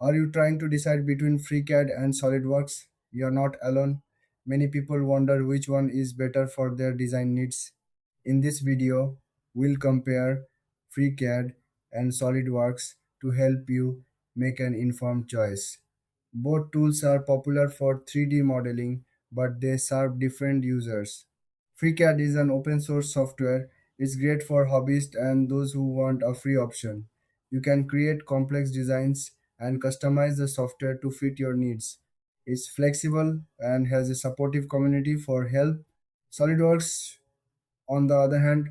Are you trying to decide between FreeCAD and SolidWorks? You're not alone. Many people wonder which one is better for their design needs. In this video, we'll compare FreeCAD and SolidWorks to help you make an informed choice. Both tools are popular for 3D modeling, but they serve different users. FreeCAD is an open source software. It's great for hobbyists and those who want a free option. You can create complex designs and customize the software to fit your needs. It's flexible and has a supportive community for help. SolidWorks, on the other hand,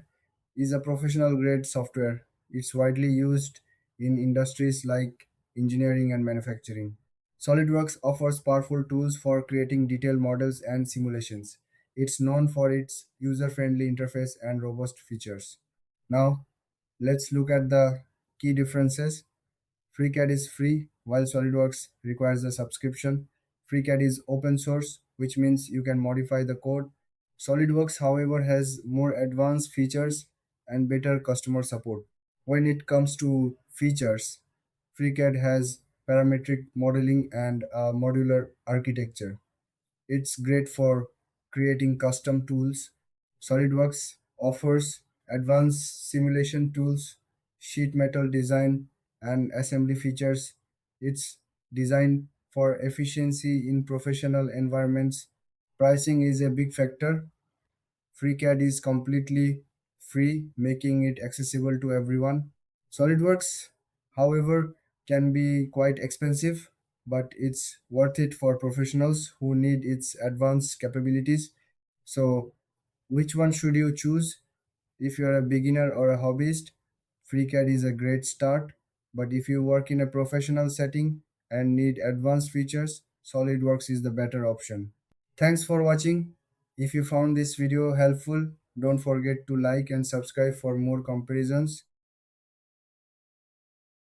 is a professional grade software. It's widely used in industries like engineering and manufacturing. SolidWorks offers powerful tools for creating detailed models and simulations. It's known for its user friendly interface and robust features. Now, let's look at the key differences. FreeCAD is free, while SolidWorks requires a subscription. FreeCAD is open source, which means you can modify the code. SolidWorks, however, has more advanced features and better customer support. When it comes to features, FreeCAD has parametric modeling and a modular architecture. It's great for creating custom tools. SolidWorks offers advanced simulation tools, sheet metal design, and assembly features. It's designed for efficiency in professional environments. Pricing is a big factor. FreeCAD is completely free, making it accessible to everyone. SolidWorks, however, can be quite expensive, but it's worth it for professionals who need its advanced capabilities. So, which one should you choose? If you're a beginner or a hobbyist, FreeCAD is a great start, but if you work in a professional setting and need advanced features, SolidWorks is the better option. Thanks for watching. If you found this video helpful, don't forget to like and subscribe for more comparisons.